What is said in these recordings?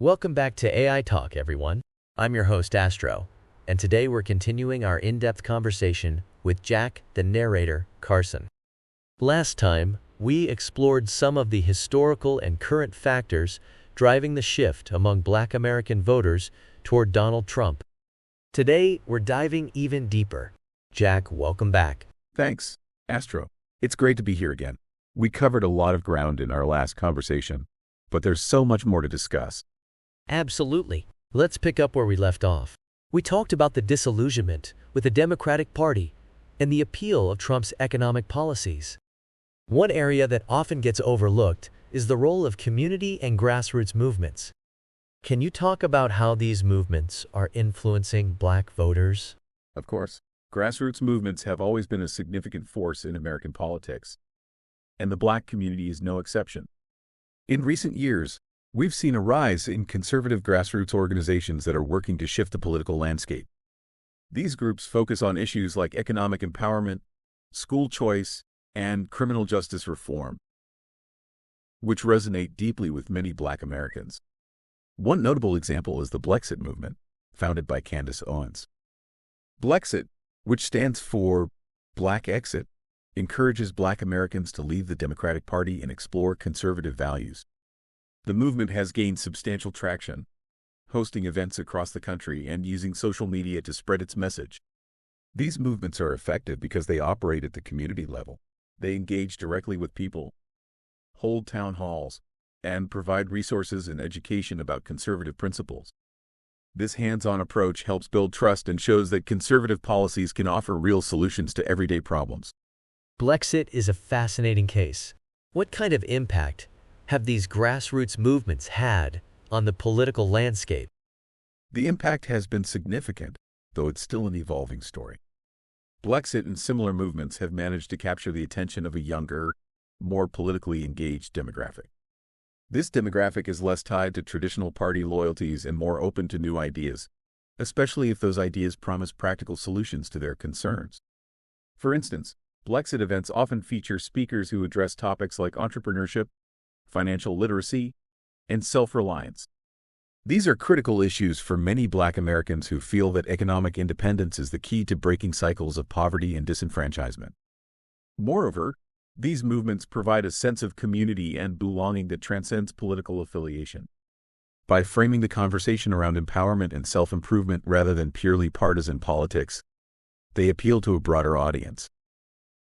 Welcome back to AI Talk, everyone. I'm your host, Astro, and today we're continuing our in-depth conversation with Jack, the narrator, Carson. Last time, we explored some of the historical and current factors driving the shift among Black American voters toward Donald Trump. Today, we're diving even deeper. Jack, welcome back. Thanks, Astro. It's great to be here again. We covered a lot of ground in our last conversation, but there's so much more to discuss. Absolutely. Let's pick up where we left off. We talked about the disillusionment with the Democratic Party and the appeal of Trump's economic policies. One area that often gets overlooked is the role of community and grassroots movements. Can you talk about how these movements are influencing Black voters? Of course, grassroots movements have always been a significant force in American politics, and the Black community is no exception. In recent years, we've seen a rise in conservative grassroots organizations that are working to shift the political landscape. These groups focus on issues like economic empowerment, school choice, and criminal justice reform, which resonate deeply with many Black Americans. One notable example is the Blexit movement, founded by Candace Owens. Blexit, which stands for Black Exit, encourages Black Americans to leave the Democratic Party and explore conservative values. The movement has gained substantial traction, hosting events across the country and using social media to spread its message. These movements are effective because they operate at the community level. They engage directly with people, hold town halls, and provide resources and education about conservative principles. This hands-on approach helps build trust and shows that conservative policies can offer real solutions to everyday problems. Blexit is a fascinating case. What kind of impact have these grassroots movements had on the political landscape? The impact has been significant, though it's still an evolving story. Blexit and similar movements have managed to capture the attention of a younger, more politically engaged demographic. This demographic is less tied to traditional party loyalties and more open to new ideas, especially if those ideas promise practical solutions to their concerns. For instance, Blexit events often feature speakers who address topics like entrepreneurship, financial literacy, and self-reliance. These are critical issues for many Black Americans who feel that economic independence is the key to breaking cycles of poverty and disenfranchisement. Moreover, these movements provide a sense of community and belonging that transcends political affiliation. By framing the conversation around empowerment and self-improvement rather than purely partisan politics, they appeal to a broader audience.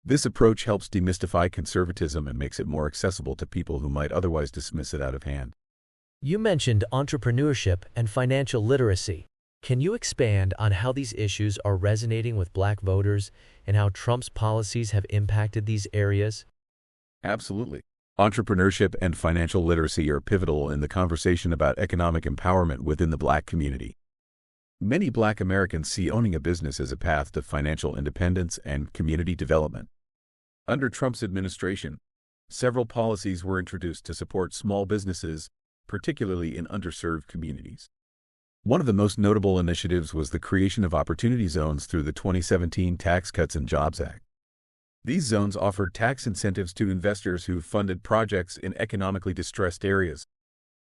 This approach helps demystify conservatism and makes it more accessible to people who might otherwise dismiss it out of hand. You mentioned entrepreneurship and financial literacy. Can you expand on how these issues are resonating with Black voters and how Trump's policies have impacted these areas? Absolutely. Entrepreneurship and financial literacy are pivotal in the conversation about economic empowerment within the Black community. Many Black Americans see owning a business as a path to financial independence and community development. Under Trump's administration, several policies were introduced to support small businesses, particularly in underserved communities. One of the most notable initiatives was the creation of opportunity zones through the 2017 Tax Cuts and Jobs Act. These zones offered tax incentives to investors who funded projects in economically distressed areas.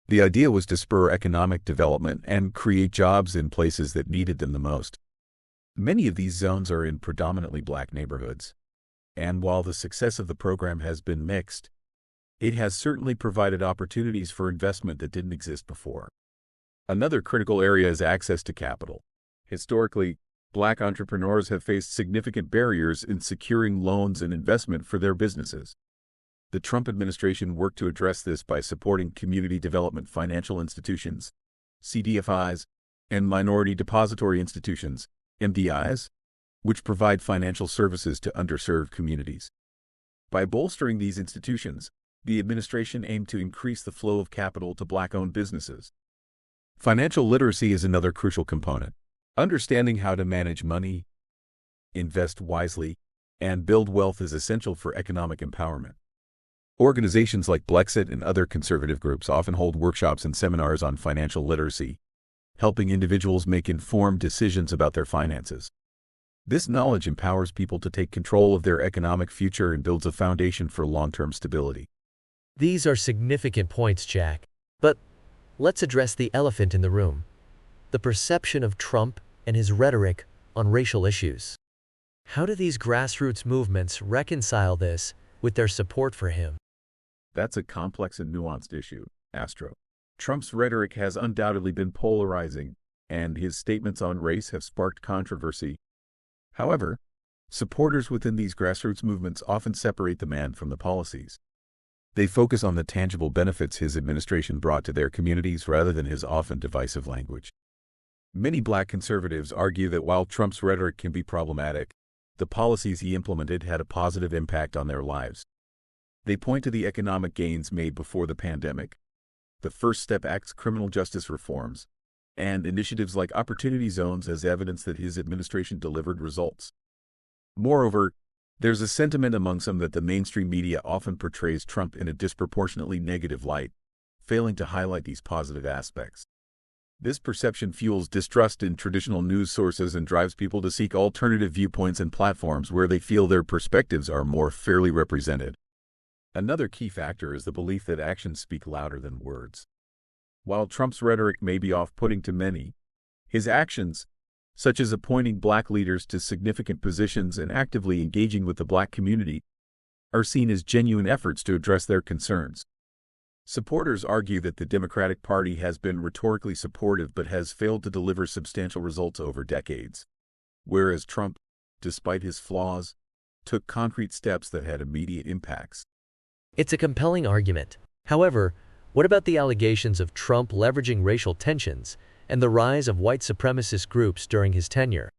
The idea was to spur economic development and create jobs in places that needed them the most. Many of these zones are in predominantly Black neighborhoods, and while the success of the program has been mixed, it has certainly provided opportunities for investment that didn't exist before. Another critical area is access to capital. Historically, Black entrepreneurs have faced significant barriers in securing loans and investment for their businesses. The Trump administration worked to address this by supporting community development financial institutions, CDFIs, and minority depository institutions, MDIs, which provide financial services to underserved communities. By bolstering these institutions, the administration aimed to increase the flow of capital to Black-owned businesses. Financial literacy is another crucial component. Understanding how to manage money, invest wisely, and build wealth is essential for economic empowerment. Organizations like Blexit and other conservative groups often hold workshops and seminars on financial literacy, helping individuals make informed decisions about their finances. This knowledge empowers people to take control of their economic future and builds a foundation for long-term stability. These are significant points, Jack. But let's address the elephant in the room: the perception of Trump and his rhetoric on racial issues. How do these grassroots movements reconcile this with their support for him? That's a complex and nuanced issue, Astro. Trump's rhetoric has undoubtedly been polarizing, and his statements on race have sparked controversy. However, supporters within these grassroots movements often separate the man from the policies. They focus on the tangible benefits his administration brought to their communities rather than his often divisive language. Many black conservatives argue that while Trump's rhetoric can be problematic, the policies he implemented had a positive impact on their lives. They point to the economic gains made before the pandemic, the First Step Act's criminal justice reforms, and initiatives like Opportunity Zones as evidence that his administration delivered results. Moreover, there's a sentiment among some that the mainstream media often portrays Trump in a disproportionately negative light, failing to highlight these positive aspects. This perception fuels distrust in traditional news sources and drives people to seek alternative viewpoints and platforms where they feel their perspectives are more fairly represented. Another key factor is the belief that actions speak louder than words. While Trump's rhetoric may be off-putting to many, his actions, such as appointing black leaders to significant positions and actively engaging with the black community, are seen as genuine efforts to address their concerns. Supporters argue that the Democratic Party has been rhetorically supportive but has failed to deliver substantial results over decades, whereas Trump, despite his flaws, took concrete steps that had immediate impacts. It's a compelling argument. However, what about the allegations of Trump leveraging racial tensions and the rise of white supremacist groups during his tenure?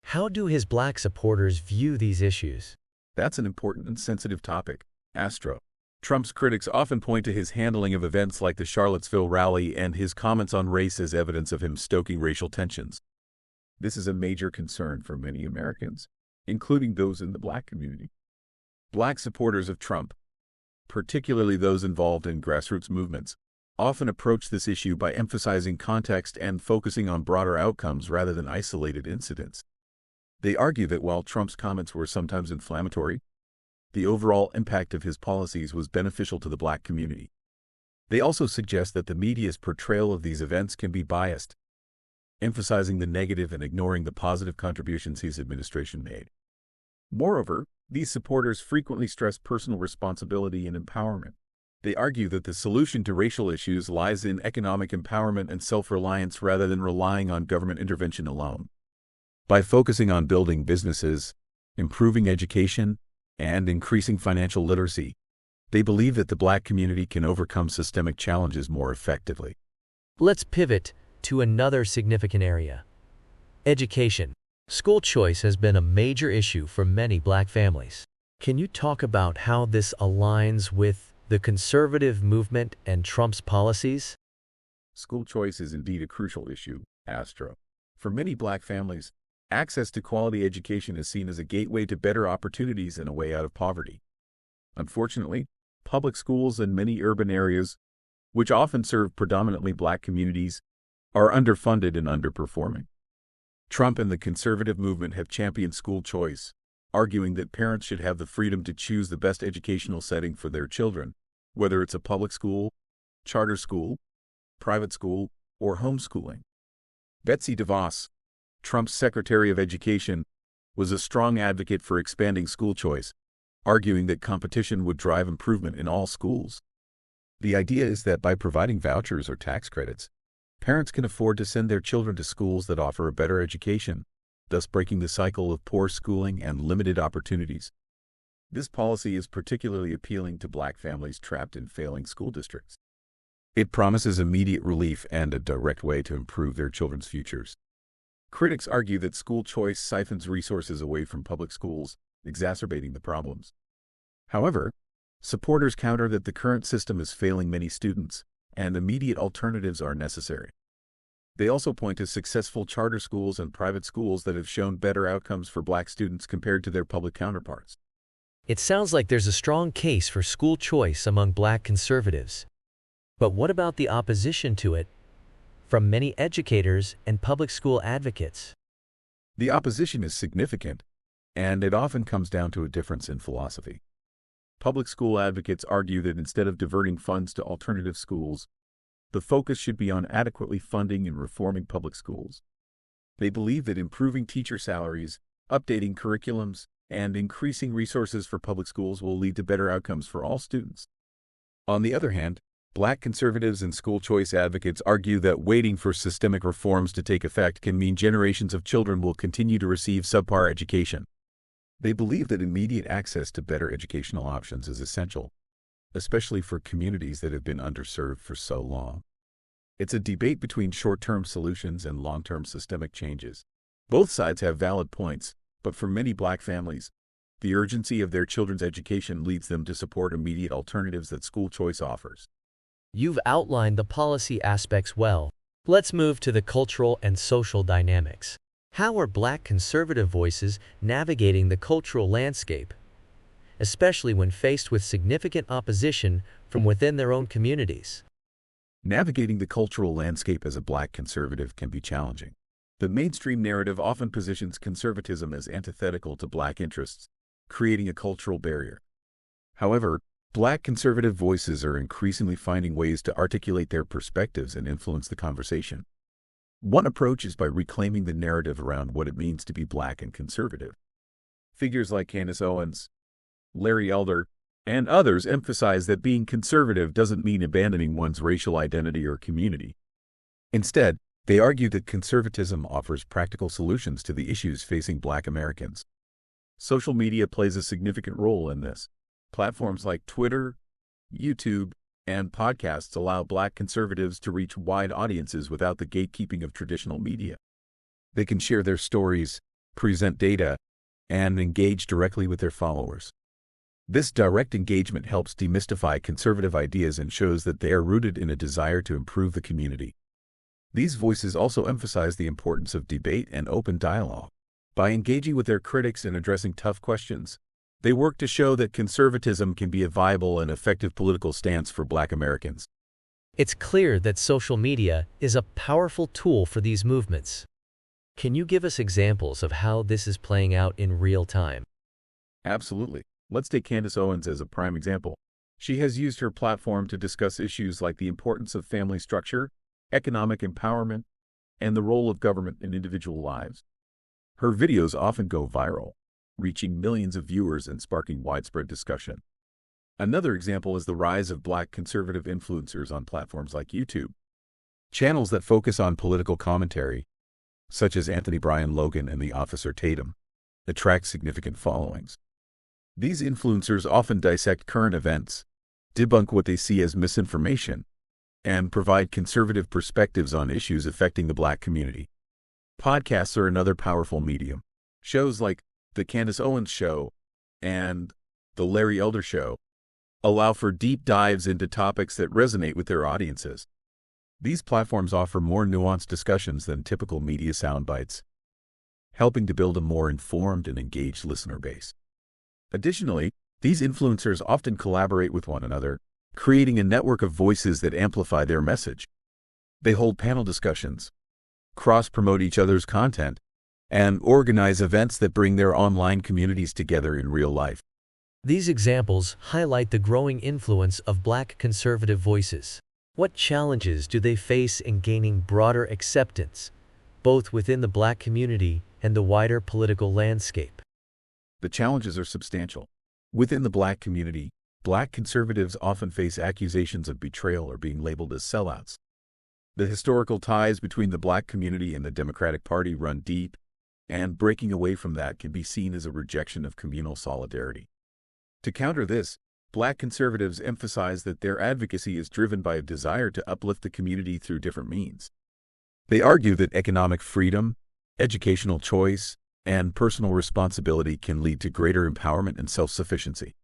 How do his black supporters view these issues? That's an important and sensitive topic, Astro. Trump's critics often point to his handling of events like the Charlottesville rally and his comments on race as evidence of him stoking racial tensions. This is a major concern for many Americans, including those in the black community. Black supporters of Trump, particularly those involved in grassroots movements, often approach this issue by emphasizing context and focusing on broader outcomes rather than isolated incidents. They argue that while Trump's comments were sometimes inflammatory, the overall impact of his policies was beneficial to the black community. They also suggest that the media's portrayal of these events can be biased, emphasizing the negative and ignoring the positive contributions his administration made. Moreover, these supporters frequently stress personal responsibility and empowerment. They argue that the solution to racial issues lies in economic empowerment and self-reliance rather than relying on government intervention alone. By focusing on building businesses, improving education, and increasing financial literacy, they believe that the black community can overcome systemic challenges more effectively. Let's pivot to another significant area: education. School choice has been a major issue for many black families. Can you talk about how this aligns with the conservative movement and Trump's policies? School choice is indeed a crucial issue, Astro. For many black families, access to quality education is seen as a gateway to better opportunities and a way out of poverty. Unfortunately, public schools in many urban areas, which often serve predominantly black communities, are underfunded and underperforming. Trump and the conservative movement have championed school choice, arguing that parents should have the freedom to choose the best educational setting for their children, whether it's a public school, charter school, private school, or homeschooling. Betsy DeVos, Trump's Secretary of Education, was a strong advocate for expanding school choice, arguing that competition would drive improvement in all schools. The idea is that by providing vouchers or tax credits, parents can afford to send their children to schools that offer a better education, thus breaking the cycle of poor schooling and limited opportunities. This policy is particularly appealing to black families trapped in failing school districts. It promises immediate relief and a direct way to improve their children's futures. Critics argue that school choice siphons resources away from public schools, exacerbating the problems. However, supporters counter that the current system is failing many students, and immediate alternatives are necessary. They also point to successful charter schools and private schools that have shown better outcomes for black students compared to their public counterparts. It sounds like there's a strong case for school choice among black conservatives. But what about the opposition to it from many educators and public school advocates? The opposition is significant, and it often comes down to a difference in philosophy. Public school advocates argue that instead of diverting funds to alternative schools, the focus should be on adequately funding and reforming public schools. They believe that improving teacher salaries, updating curriculums, and increasing resources for public schools will lead to better outcomes for all students. On the other hand, Black conservatives and school choice advocates argue that waiting for systemic reforms to take effect can mean generations of children will continue to receive subpar education. They believe that immediate access to better educational options is essential, especially for communities that have been underserved for so long. It's a debate between short-term solutions and long-term systemic changes. Both sides have valid points, but for many Black families, the urgency of their children's education leads them to support immediate alternatives that school choice offers. You've outlined the policy aspects well. Let's move to the cultural and social dynamics. How are Black conservative voices navigating the cultural landscape, especially when faced with significant opposition from within their own communities? Navigating the cultural landscape as a Black conservative can be challenging. The mainstream narrative often positions conservatism as antithetical to Black interests, creating a cultural barrier. However, Black conservative voices are increasingly finding ways to articulate their perspectives and influence the conversation. One approach is by reclaiming the narrative around what it means to be Black and conservative. Figures like Candace Owens, Larry Elder, and others emphasize that being conservative doesn't mean abandoning one's racial identity or community. Instead, they argue that conservatism offers practical solutions to the issues facing Black Americans. Social media plays a significant role in this. Platforms like Twitter, YouTube, and podcasts allow Black conservatives to reach wide audiences without the gatekeeping of traditional media. They can share their stories, present data, and engage directly with their followers. This direct engagement helps demystify conservative ideas and shows that they are rooted in a desire to improve the community. These voices also emphasize the importance of debate and open dialogue. By engaging with their critics and addressing tough questions, they work to show that conservatism can be a viable and effective political stance for Black Americans. It's clear that social media is a powerful tool for these movements. Can you give us examples of how this is playing out in real time? Absolutely. Let's take Candace Owens as a prime example. She has used her platform to discuss issues like the importance of family structure, economic empowerment, and the role of government in individual lives. Her videos often go viral, reaching millions of viewers and sparking widespread discussion. Another example is the rise of Black conservative influencers on platforms like YouTube. Channels that focus on political commentary, such as Anthony Brian Logan and the Officer Tatum, attract significant followings. These influencers often dissect current events, debunk what they see as misinformation, and provide conservative perspectives on issues affecting the Black community. Podcasts are another powerful medium. Shows like The Candace Owens Show and The Larry Elder Show allow for deep dives into topics that resonate with their audiences. These platforms offer more nuanced discussions than typical media soundbites, helping to build a more informed and engaged listener base. Additionally, these influencers often collaborate with one another, creating a network of voices that amplify their message. They hold panel discussions, cross-promote each other's content, and organize events that bring their online communities together in real life. These examples highlight the growing influence of Black conservative voices. What challenges do they face in gaining broader acceptance, both within the Black community and the wider political landscape? The challenges are substantial. Within the Black community, Black conservatives often face accusations of betrayal or being labeled as sellouts. The historical ties between the Black community and the Democratic Party run deep, and breaking away from that can be seen as a rejection of communal solidarity. To counter this, Black conservatives emphasize that their advocacy is driven by a desire to uplift the community through different means. They argue that economic freedom, educational choice, and personal responsibility can lead to greater empowerment and self-sufficiency.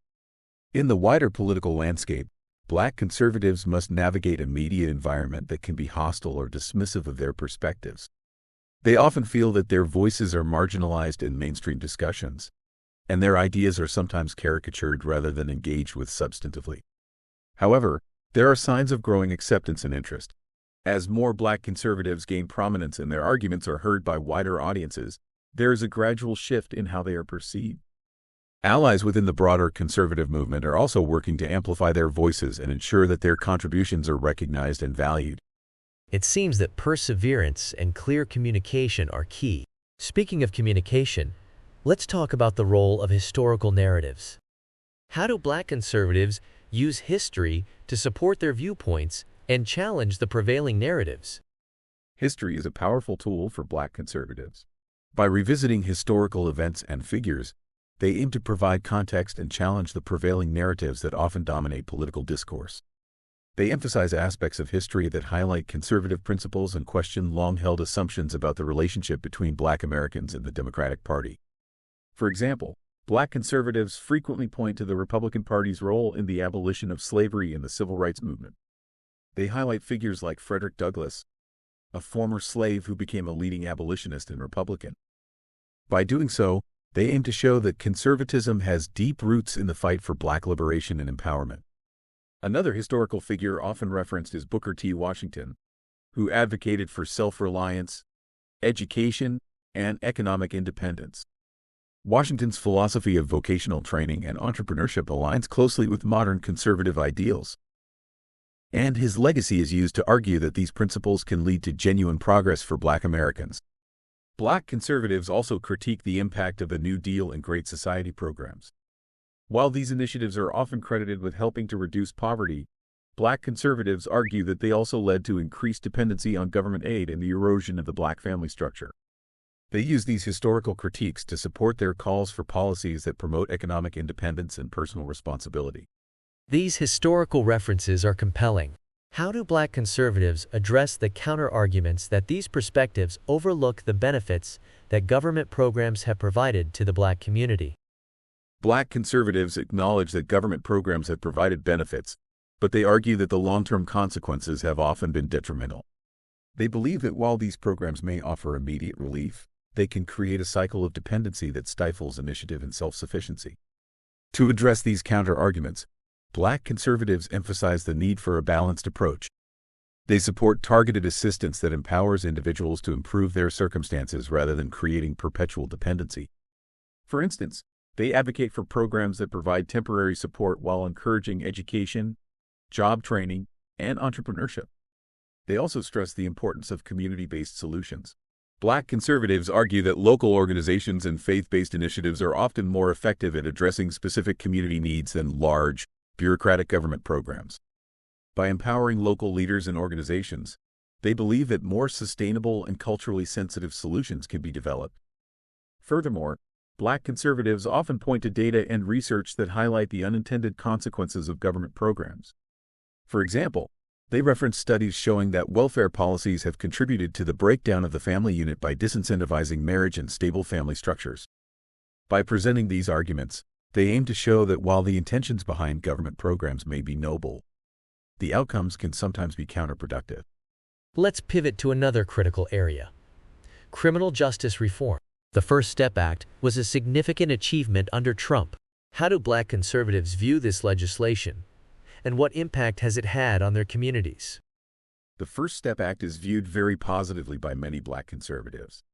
In the wider political landscape, Black conservatives must navigate a media environment that can be hostile or dismissive of their perspectives. They often feel that their voices are marginalized in mainstream discussions, and their ideas are sometimes caricatured rather than engaged with substantively. However, there are signs of growing acceptance and interest. As more Black conservatives gain prominence and their arguments are heard by wider audiences, there is a gradual shift in how they are perceived. Allies within the broader conservative movement are also working to amplify their voices and ensure that their contributions are recognized and valued. It seems that perseverance and clear communication are key. Speaking of communication, let's talk about the role of historical narratives. How do Black conservatives use history to support their viewpoints and challenge the prevailing narratives? History is a powerful tool for Black conservatives. By revisiting historical events and figures, they aim to provide context and challenge the prevailing narratives that often dominate political discourse. They emphasize aspects of history that highlight conservative principles and question long-held assumptions about the relationship between Black Americans and the Democratic Party. For example, Black conservatives frequently point to the Republican Party's role in the abolition of slavery in the Civil Rights Movement. They highlight figures like Frederick Douglass, a former slave who became a leading abolitionist and Republican. By doing so, they aim to show that conservatism has deep roots in the fight for Black liberation and empowerment. Another historical figure often referenced is Booker T. Washington, who advocated for self-reliance, education, and economic independence. Washington's philosophy of vocational training and entrepreneurship aligns closely with modern conservative ideals, and his legacy is used to argue that these principles can lead to genuine progress for Black Americans. Black conservatives also critique the impact of the New Deal and Great Society programs. While these initiatives are often credited with helping to reduce poverty, Black conservatives argue that they also led to increased dependency on government aid and the erosion of the Black family structure. They use these historical critiques to support their calls for policies that promote economic independence and personal responsibility. These historical references are compelling. How do Black conservatives address the counter-arguments that these perspectives overlook the benefits that government programs have provided to the Black community? Black conservatives acknowledge that government programs have provided benefits, but they argue that the long-term consequences have often been detrimental. They believe that while these programs may offer immediate relief, they can create a cycle of dependency that stifles initiative and self-sufficiency. To address these counter-arguments, Black conservatives emphasize the need for a balanced approach. They support targeted assistance that empowers individuals to improve their circumstances rather than creating perpetual dependency. For instance, they advocate for programs that provide temporary support while encouraging education, job training, and entrepreneurship. They also stress the importance of community-based solutions. Black conservatives argue that local organizations and faith-based initiatives are often more effective at addressing specific community needs than large, bureaucratic government programs. By empowering local leaders and organizations, they believe that more sustainable and culturally sensitive solutions can be developed. Furthermore, Black conservatives often point to data and research that highlight the unintended consequences of government programs. For example, they reference studies showing that welfare policies have contributed to the breakdown of the family unit by disincentivizing marriage and stable family structures. By presenting these arguments, they aim to show that while the intentions behind government programs may be noble, the outcomes can sometimes be counterproductive. Let's pivot to another critical area: criminal justice reform. The First Step Act was a significant achievement under Trump. How do Black conservatives view this legislation, and what impact has it had on their communities? The First Step Act is viewed very positively by many Black conservatives.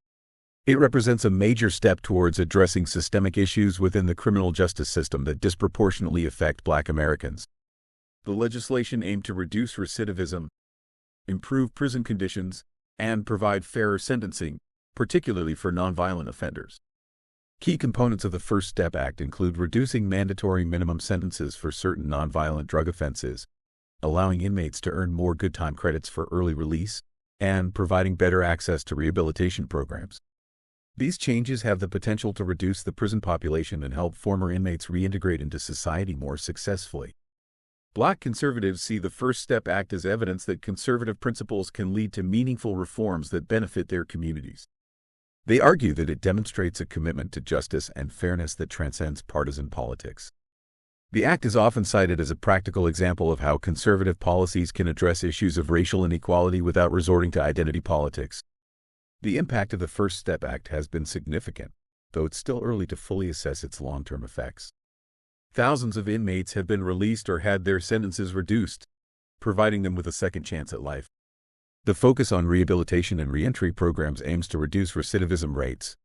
It represents a major step towards addressing systemic issues within the criminal justice system that disproportionately affect Black Americans. The legislation aimed to reduce recidivism, improve prison conditions, and provide fairer sentencing, particularly for nonviolent offenders. Key components of the First Step Act include reducing mandatory minimum sentences for certain nonviolent drug offenses, allowing inmates to earn more good time credits for early release, and providing better access to rehabilitation programs. These changes have the potential to reduce the prison population and help former inmates reintegrate into society more successfully. Black conservatives see the First Step Act as evidence that conservative principles can lead to meaningful reforms that benefit their communities. They argue that it demonstrates a commitment to justice and fairness that transcends partisan politics. The act is often cited as a practical example of how conservative policies can address issues of racial inequality without resorting to identity politics. The impact of the First Step Act has been significant, though it's still early to fully assess its long-term effects. Thousands of inmates have been released or had their sentences reduced, providing them with a second chance at life. The focus on rehabilitation and reentry programs aims to reduce recidivism rates,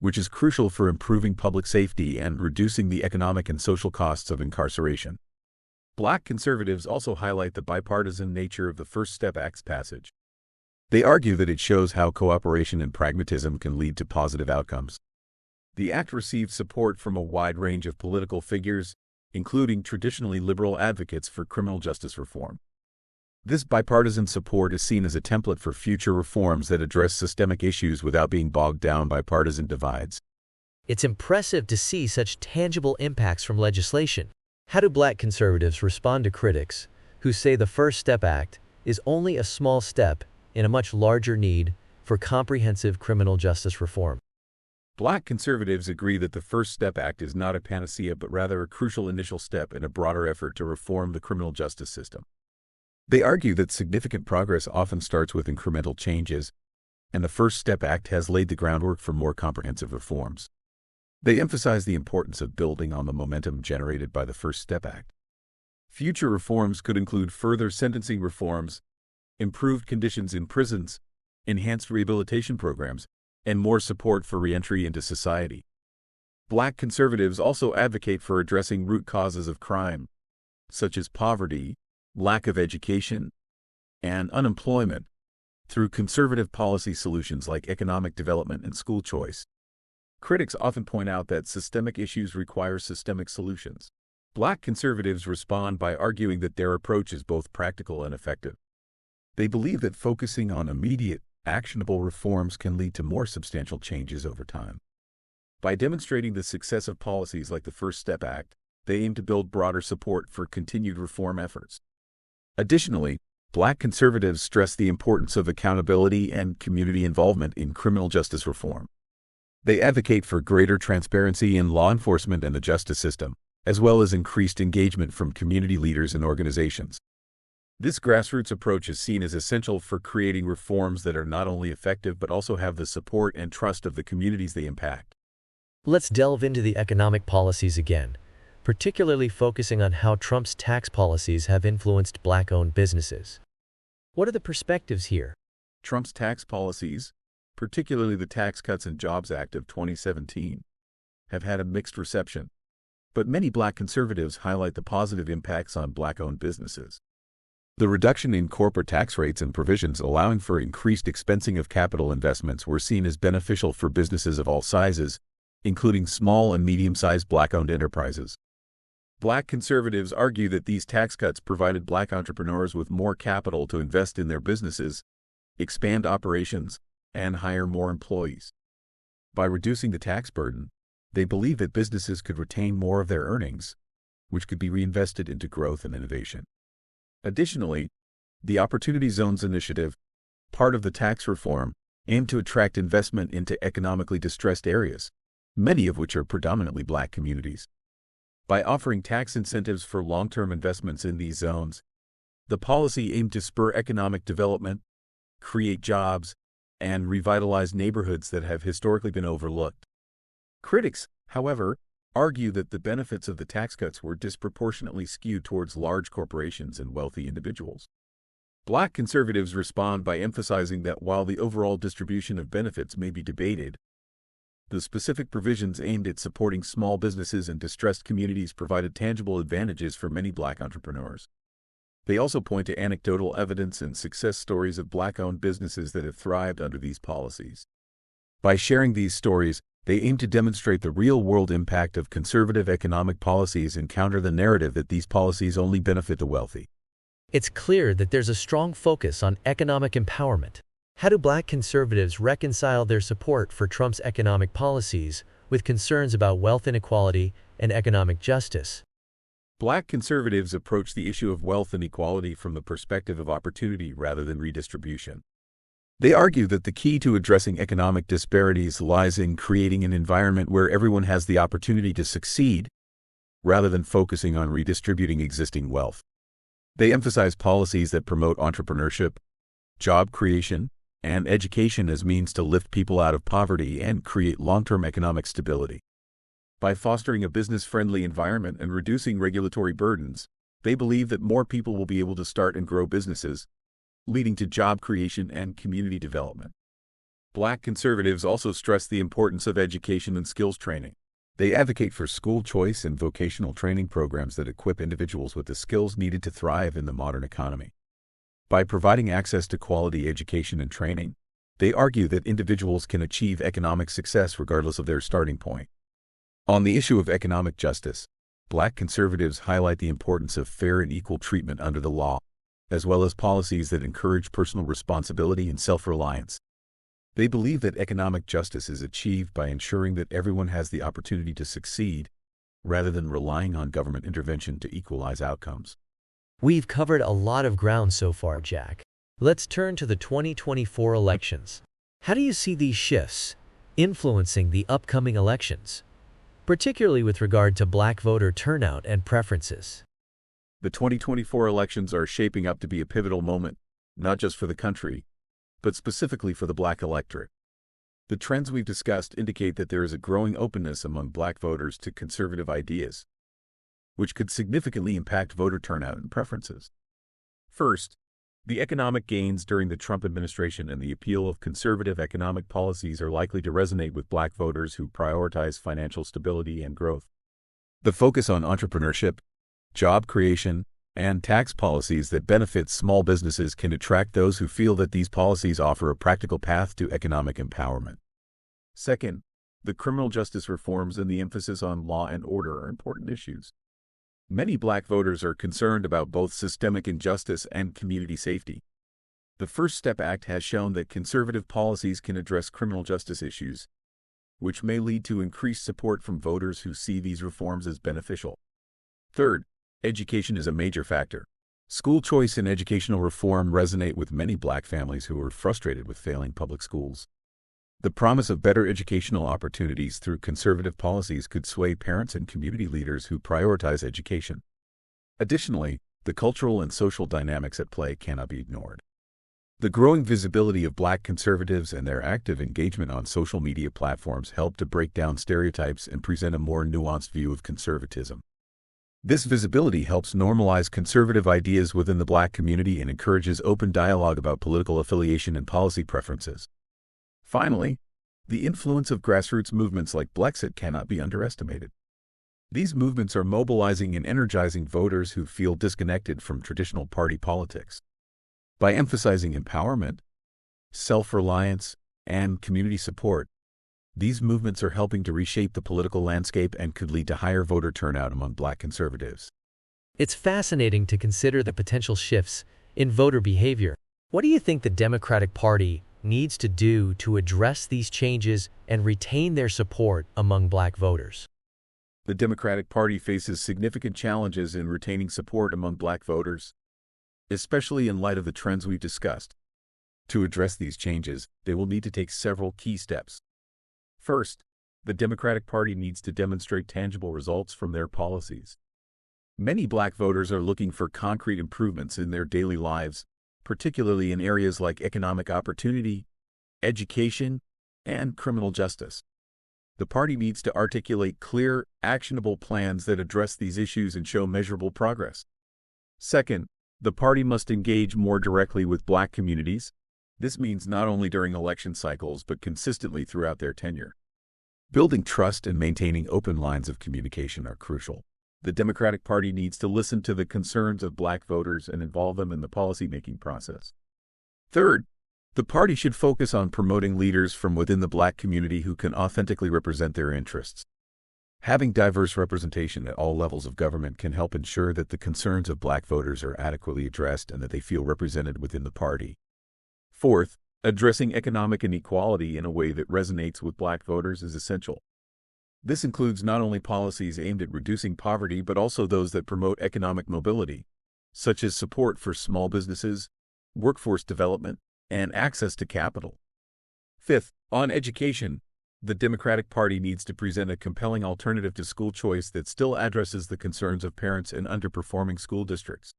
which is crucial for improving public safety and reducing the economic and social costs of incarceration. Black conservatives also highlight the bipartisan nature of the First Step Act's passage. They argue that it shows how cooperation and pragmatism can lead to positive outcomes. The act received support from a wide range of political figures, including traditionally liberal advocates for criminal justice reform. This bipartisan support is seen as a template for future reforms that address systemic issues without being bogged down by partisan divides. It's impressive to see such tangible impacts from legislation. How do Black conservatives respond to critics who say the First Step Act is only a small step in a much larger need for comprehensive criminal justice reform? Black conservatives agree that the First Step Act is not a panacea but rather a crucial initial step in a broader effort to reform the criminal justice system. They argue that significant progress often starts with incremental changes, and the First Step Act has laid the groundwork for more comprehensive reforms. They emphasize the importance of building on the momentum generated by the First Step Act. Future reforms could include further sentencing reforms, improved conditions in prisons, enhanced rehabilitation programs, and more support for reentry into society. Black conservatives also advocate for addressing root causes of crime, such as poverty, lack of education, and unemployment, through conservative policy solutions like economic development and school choice. Critics often point out that systemic issues require systemic solutions. Black conservatives respond by arguing that their approach is both practical and effective. They believe that focusing on immediate, actionable reforms can lead to more substantial changes over time. By demonstrating the success of policies like the First Step Act, they aim to build broader support for continued reform efforts. Additionally, Black conservatives stress the importance of accountability and community involvement in criminal justice reform. They advocate for greater transparency in law enforcement and the justice system, as well as increased engagement from community leaders and organizations. This grassroots approach is seen as essential for creating reforms that are not only effective but also have the support and trust of the communities they impact. Let's delve into the economic policies again, particularly focusing on how Trump's tax policies have influenced Black-owned businesses. What are the perspectives here? Trump's tax policies, particularly the Tax Cuts and Jobs Act of 2017, have had a mixed reception, but many Black conservatives highlight the positive impacts on Black-owned businesses. The reduction in corporate tax rates and provisions allowing for increased expensing of capital investments were seen as beneficial for businesses of all sizes, including small and medium-sized Black-owned enterprises. Black conservatives argue that these tax cuts provided Black entrepreneurs with more capital to invest in their businesses, expand operations, and hire more employees. By reducing the tax burden, they believe that businesses could retain more of their earnings, which could be reinvested into growth and innovation. Additionally, the Opportunity Zones initiative, part of the tax reform, aimed to attract investment into economically distressed areas, many of which are predominantly Black communities. By offering tax incentives for long-term investments in these zones, the policy aimed to spur economic development, create jobs, and revitalize neighborhoods that have historically been overlooked. Critics, however, argue that the benefits of the tax cuts were disproportionately skewed towards large corporations and wealthy individuals. Black conservatives respond by emphasizing that while the overall distribution of benefits may be debated, the specific provisions aimed at supporting small businesses and distressed communities provided tangible advantages for many Black entrepreneurs. They also point to anecdotal evidence and success stories of Black-owned businesses that have thrived under these policies. By sharing these stories, they aim to demonstrate the real-world impact of conservative economic policies and counter the narrative that these policies only benefit the wealthy. It's clear that there's a strong focus on economic empowerment. How do Black conservatives reconcile their support for Trump's economic policies with concerns about wealth inequality and economic justice? Black conservatives approach the issue of wealth inequality from the perspective of opportunity rather than redistribution. They argue that the key to addressing economic disparities lies in creating an environment where everyone has the opportunity to succeed, rather than focusing on redistributing existing wealth. They emphasize policies that promote entrepreneurship, job creation, and education as means to lift people out of poverty and create long-term economic stability. By fostering a business-friendly environment and reducing regulatory burdens, they believe that more people will be able to start and grow businesses, leading to job creation and community development. Black conservatives also stress the importance of education and skills training. They advocate for school choice and vocational training programs that equip individuals with the skills needed to thrive in the modern economy. By providing access to quality education and training, they argue that individuals can achieve economic success regardless of their starting point. On the issue of economic justice, Black conservatives highlight the importance of fair and equal treatment under the law, as well as policies that encourage personal responsibility and self-reliance. They believe that economic justice is achieved by ensuring that everyone has the opportunity to succeed, rather than relying on government intervention to equalize outcomes. We've covered a lot of ground so far, Jack. Let's turn to the 2024 elections. How do you see these shifts influencing the upcoming elections, particularly with regard to Black voter turnout and preferences? The 2024 elections are shaping up to be a pivotal moment, not just for the country, but specifically for the Black electorate. The trends we've discussed indicate that there is a growing openness among Black voters to conservative ideas, which could significantly impact voter turnout and preferences. First, the economic gains during the Trump administration and the appeal of conservative economic policies are likely to resonate with Black voters who prioritize financial stability and growth. The focus on entrepreneurship, job creation, and tax policies that benefit small businesses can attract those who feel that these policies offer a practical path to economic empowerment. Second, the criminal justice reforms and the emphasis on law and order are important issues. Many Black voters are concerned about both systemic injustice and community safety. The First Step Act has shown that conservative policies can address criminal justice issues, which may lead to increased support from voters who see these reforms as beneficial. Third, education is a major factor. School choice and educational reform resonate with many Black families who are frustrated with failing public schools. The promise of better educational opportunities through conservative policies could sway parents and community leaders who prioritize education. Additionally, the cultural and social dynamics at play cannot be ignored. The growing visibility of Black conservatives and their active engagement on social media platforms help to break down stereotypes and present a more nuanced view of conservatism. This visibility helps normalize conservative ideas within the Black community and encourages open dialogue about political affiliation and policy preferences. Finally, the influence of grassroots movements like Blexit cannot be underestimated. These movements are mobilizing and energizing voters who feel disconnected from traditional party politics. By emphasizing empowerment, self-reliance, and community support, these movements are helping to reshape the political landscape and could lead to higher voter turnout among Black conservatives. It's fascinating to consider the potential shifts in voter behavior. What do you think the Democratic Party needs to do to address these changes and retain their support among Black voters? The Democratic Party faces significant challenges in retaining support among Black voters, especially in light of the trends we've discussed. To address these changes, they will need to take several key steps. First, the Democratic Party needs to demonstrate tangible results from their policies. Many Black voters are looking for concrete improvements in their daily lives, particularly in areas like economic opportunity, education, and criminal justice. The party needs to articulate clear, actionable plans that address these issues and show measurable progress. Second, the party must engage more directly with Black communities. This means not only during election cycles but consistently throughout their tenure. Building trust and maintaining open lines of communication are crucial. The Democratic Party needs to listen to the concerns of Black voters and involve them in the policymaking process. Third, the party should focus on promoting leaders from within the Black community who can authentically represent their interests. Having diverse representation at all levels of government can help ensure that the concerns of Black voters are adequately addressed and that they feel represented within the party. Fourth, addressing economic inequality in a way that resonates with Black voters is essential. This includes not only policies aimed at reducing poverty but also those that promote economic mobility, such as support for small businesses, workforce development, and access to capital. Fifth, on education, the Democratic Party needs to present a compelling alternative to school choice that still addresses the concerns of parents in underperforming school districts.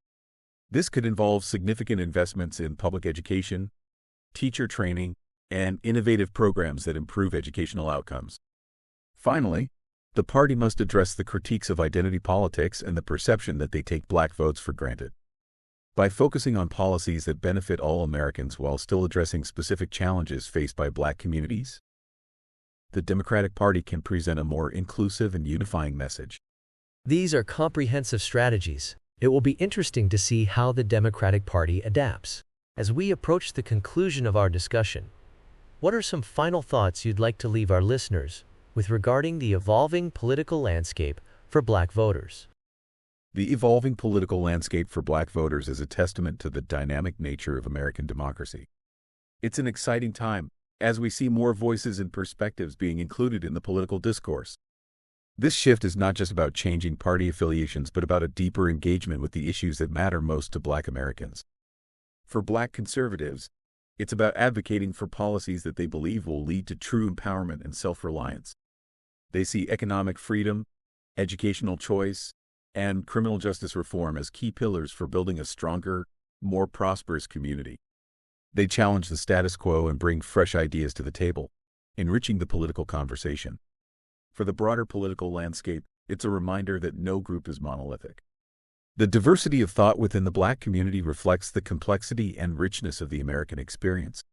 This could involve significant investments in public education, teacher training, and innovative programs that improve educational outcomes. Finally, the party must address the critiques of identity politics and the perception that they take Black votes for granted. By focusing on policies that benefit all Americans while still addressing specific challenges faced by Black communities, the Democratic Party can present a more inclusive and unifying message. These are comprehensive strategies. It will be interesting to see how the Democratic Party adapts. As we approach the conclusion of our discussion, what are some final thoughts you'd like to leave our listeners with regarding the evolving political landscape for Black voters? The evolving political landscape for Black voters is a testament to the dynamic nature of American democracy. It's an exciting time as we see more voices and perspectives being included in the political discourse. This shift is not just about changing party affiliations, but about a deeper engagement with the issues that matter most to Black Americans. For Black conservatives, it's about advocating for policies that they believe will lead to true empowerment and self-reliance. They see economic freedom, educational choice, and criminal justice reform as key pillars for building a stronger, more prosperous community. They challenge the status quo and bring fresh ideas to the table, enriching the political conversation. For the broader political landscape, it's a reminder that no group is monolithic. The diversity of thought within the Black community reflects the complexity and richness of the American experience.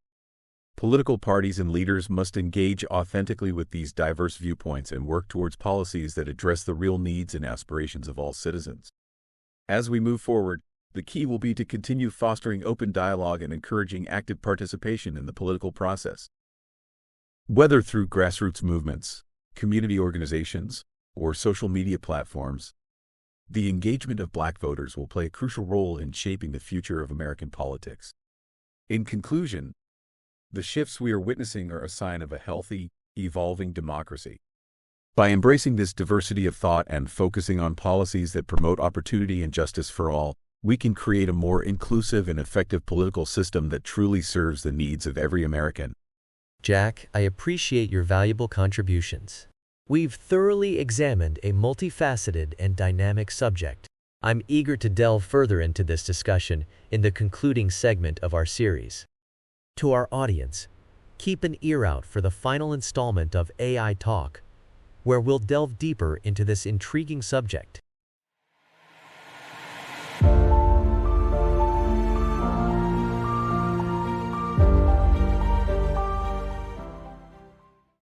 Political parties and leaders must engage authentically with these diverse viewpoints and work towards policies that address the real needs and aspirations of all citizens. As we move forward, the key will be to continue fostering open dialogue and encouraging active participation in the political process. Whether through grassroots movements, community organizations, or social media platforms, the engagement of Black voters will play a crucial role in shaping the future of American politics. In conclusion, the shifts we are witnessing are a sign of a healthy, evolving democracy. By embracing this diversity of thought and focusing on policies that promote opportunity and justice for all, we can create a more inclusive and effective political system that truly serves the needs of every American. Jack, I appreciate your valuable contributions. We've thoroughly examined a multifaceted and dynamic subject. I'm eager to delve further into this discussion in the concluding segment of our series. To our audience, keep an ear out for the final installment of AI Talk, where we'll delve deeper into this intriguing subject.